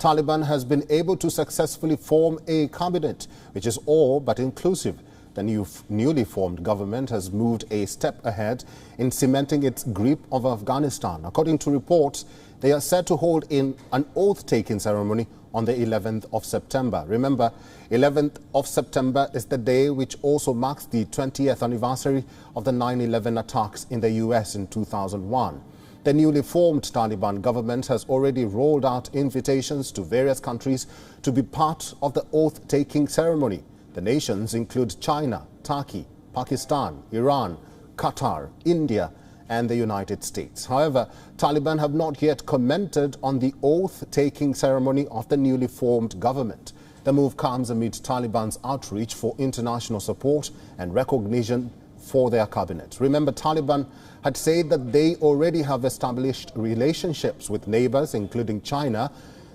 Taliban has been able to successfully form a cabinet, which is all but inclusive. The newly formed government has moved a step ahead in cementing its grip of Afghanistan. According to reports, they are set to hold an oath-taking ceremony on the 11th of September. Remember, 11th of September is the day which also marks the 20th anniversary of the 9/11 attacks in the U.S. in 2001. The newly formed Taliban government has already rolled out invitations to various countries to be part of the oath-taking ceremony. The nations include China, Turkey, Pakistan, Iran, Qatar, India, and the United States. However, Taliban have not yet commented on the oath-taking ceremony of the newly formed government. The move comes amid Taliban's outreach for international support and recognition for their cabinet. Remember, Taliban had said that they already have established relationships with neighbors, including China.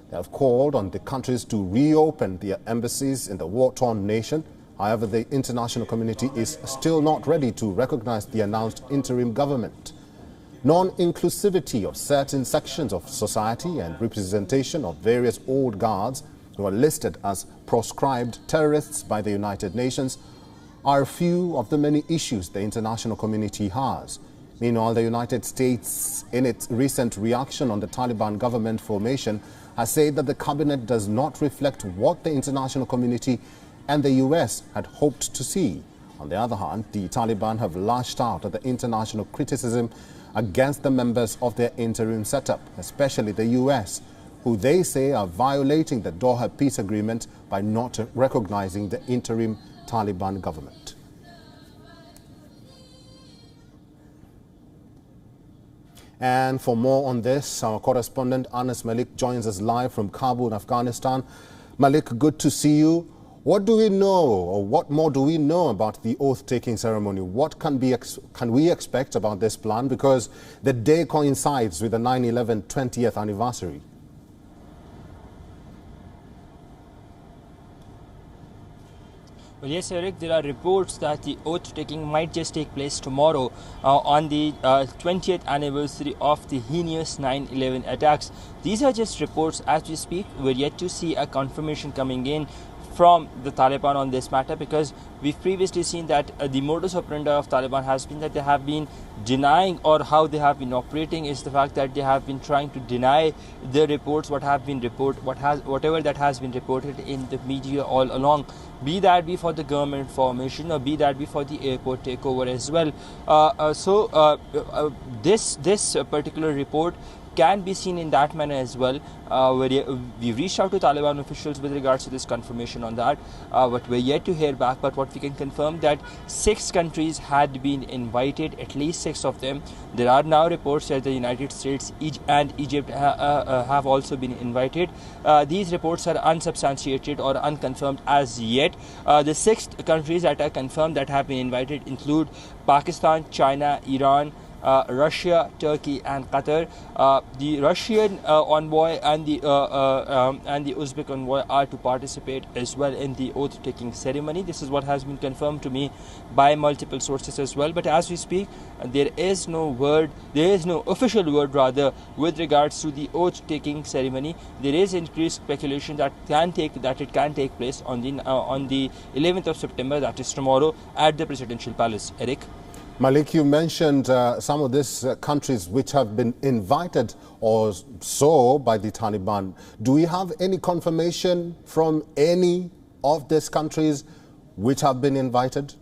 They have called on the countries to reopen their embassies in the war-torn nation. However, the international community is still not ready to recognize the announced interim government. Non-inclusivity of certain sections of society and representation of various old guards who are listed as proscribed terrorists by the United Nations are a few of the many issues the international community has. Meanwhile, the United States, in its recent reaction on the Taliban government formation, has said that the cabinet does not reflect what the international community and the U.S. had hoped to see. On the other hand, the Taliban have lashed out at the international criticism against the members of their interim setup, especially the U.S., who they say are violating the Doha peace agreement by not recognizing the interim Taliban government. And for more on this, our correspondent Anas Malik joins us live from Kabul, Afghanistan. Malik, good to see you. What do we know, or what more do we know about the oath-taking ceremony? What can we expect about this plan? Because the day coincides with the 9/11 20th anniversary. Well, yes, Eric, there are reports that the oath-taking might just take place tomorrow on the 20th anniversary of the heinous 9/11 attacks. These are just reports as we speak. We're yet to see a confirmation coming in from the Taliban on this matter, because we've previously seen that the modus operandi of Taliban has been that they have been denying, or how they have been operating is the fact that they have been trying to deny the reports, whatever that has been reported in the media all along, be that be for the government formation or be that be for the airport takeover as well. This particular report can be seen in that manner as well. We've reached out to Taliban officials with regards to this confirmation on that, but we're yet to hear back. But what we can confirm that 6 countries had been invited, at least 6 of them. There are now reports that the United States and Egypt have also been invited. These reports are unsubstantiated or unconfirmed as yet. The 6 countries that are confirmed that have been invited include Pakistan, China, Iran, Russia, Turkey, and Qatar. The Russian envoy and the Uzbek envoy are to participate as well in the oath-taking ceremony. This is what has been confirmed to me by multiple sources as well. But as we speak, there is no official word rather with regards to the oath-taking ceremony. There is increased speculation that it can take place on the 11th of September, that is tomorrow, at the Presidential Palace. Eric. Malik, you mentioned some of these countries which have been invited or so by the Taliban. Do we have any confirmation from any of these countries which have been invited?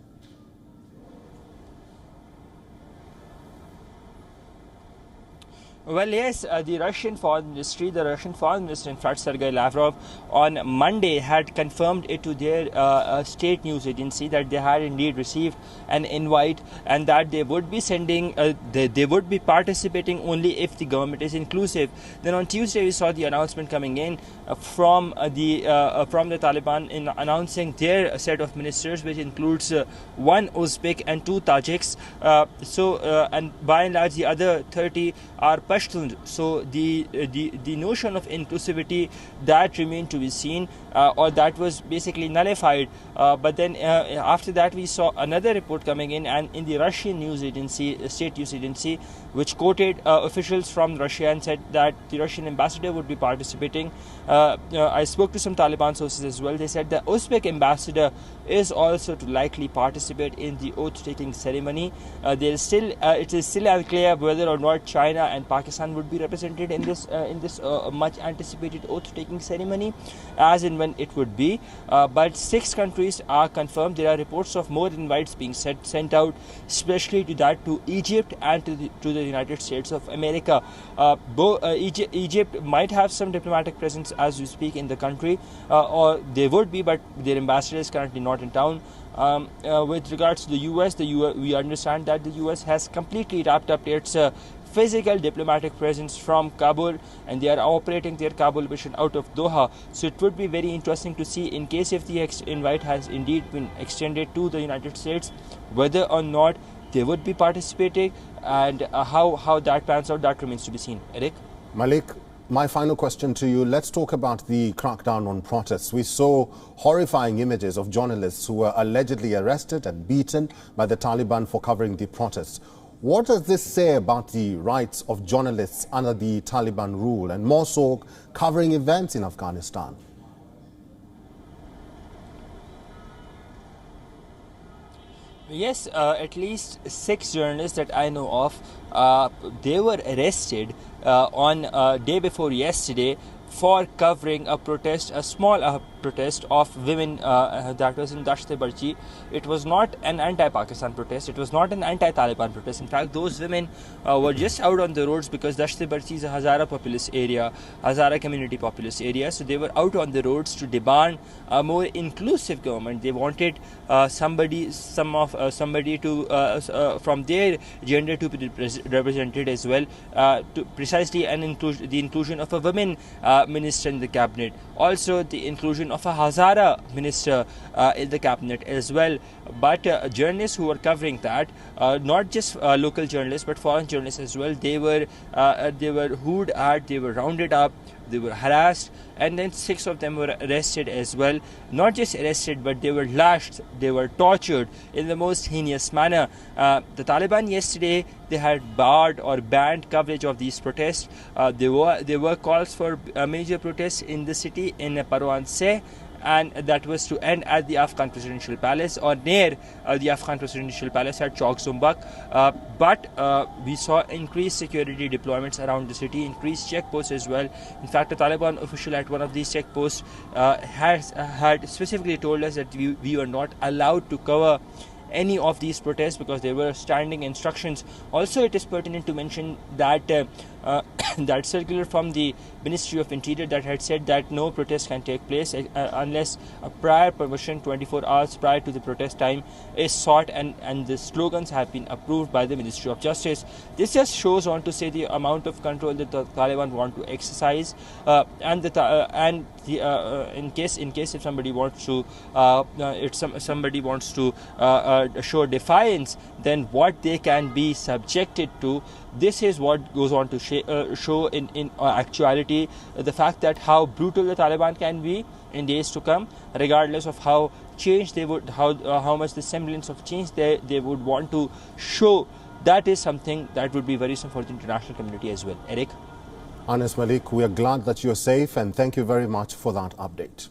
Well, yes, the Russian Foreign Minister, in fact, Sergei Lavrov, on Monday had confirmed it to their state news agency that they had indeed received an invite and that they would be sending, they would be participating only if the government is inclusive. Then on Tuesday, we saw the announcement coming in from the Taliban in announcing their set of ministers, which includes 1 Uzbek and 2 Tajiks. And by and large, the other 30 are Pashtuns. So the notion of inclusivity, that remained to be seen, or that was basically nullified. But then after that, we saw another report coming in, and in the Russian news agency, state news agency, which quoted officials from Russia and said that the Russian ambassador would be participating. I spoke to some Taliban sources as well. They said the Uzbek ambassador is also to likely participate in the oath-taking ceremony. It is still unclear whether or not China and Pakistan would be represented in this much anticipated oath-taking ceremony, as in when it would be. But 6 countries are confirmed. There are reports of more invites being sent out, especially to Egypt and to the United States of America. Egypt might have some diplomatic presence as we speak in the country, or they would be, but their ambassador is currently not in town. With regards to the US, we understand that the US has completely wrapped up its physical diplomatic presence from Kabul, and they are operating their Kabul mission out of Doha. So it would be very interesting to see, in case if the invite has indeed been extended to the United States, whether or not they would be participating, and how that pans out, that remains to be seen. Eric? Malik, my final question to you. Let's talk about the crackdown on protests. We saw horrifying images of journalists who were allegedly arrested and beaten by the Taliban for covering the protests. What does this say about the rights of journalists under the Taliban rule, and more so covering events in Afghanistan? Yes, at least 6 journalists that I know of, they were arrested on day before yesterday for covering a protest, a small protest of women that was in Dasht-e-Barchi. It was not an anti-Pakistan protest. It was not an anti-Taliban protest. In fact, those women were just out on the roads because Dasht-e-Barchi is a Hazara populous area, Hazara community populous area. So they were out on the roads to demand a more inclusive government. They wanted somebody to from their gender to be represented as well, to precisely the inclusion of a women minister in the cabinet. Also, the inclusion of a Hazara minister in the cabinet as well. But journalists who were covering that, not just local journalists but foreign journalists as well, they were hooed at, they were rounded up, they were harassed, and then 6 of them were arrested as well. Not just arrested, but they were lashed, they were tortured in the most heinous manner. The Taliban yesterday, they had barred or banned coverage of these protests. There were calls for major protests in the city, in Parwan Se, and that was to end at the Afghan Presidential Palace or near the Afghan Presidential Palace at Chowk Zumbak. But we saw increased security deployments around the city, increased checkposts as well. In fact, a Taliban official at one of these checkposts had specifically told us that we were not allowed to cover any of these protests because there were standing instructions. Also, it is pertinent to mention that that circular from the Ministry of Interior that had said that no protest can take place unless a prior permission 24 hours prior to the protest time is sought, and the slogans have been approved by the Ministry of Justice. This just shows on to say the amount of control that the Taliban want to exercise, in case if somebody wants to somebody wants to show defiance, then what they can be subjected to. This is what goes on to show in actuality the fact that how brutal the Taliban can be in days to come, regardless of how change they would, how much the semblance of change they would want to show. That is something that would be worrisome for the international community as well. Eric? Anas Malik, we are glad that you're safe, and thank you very much for that update.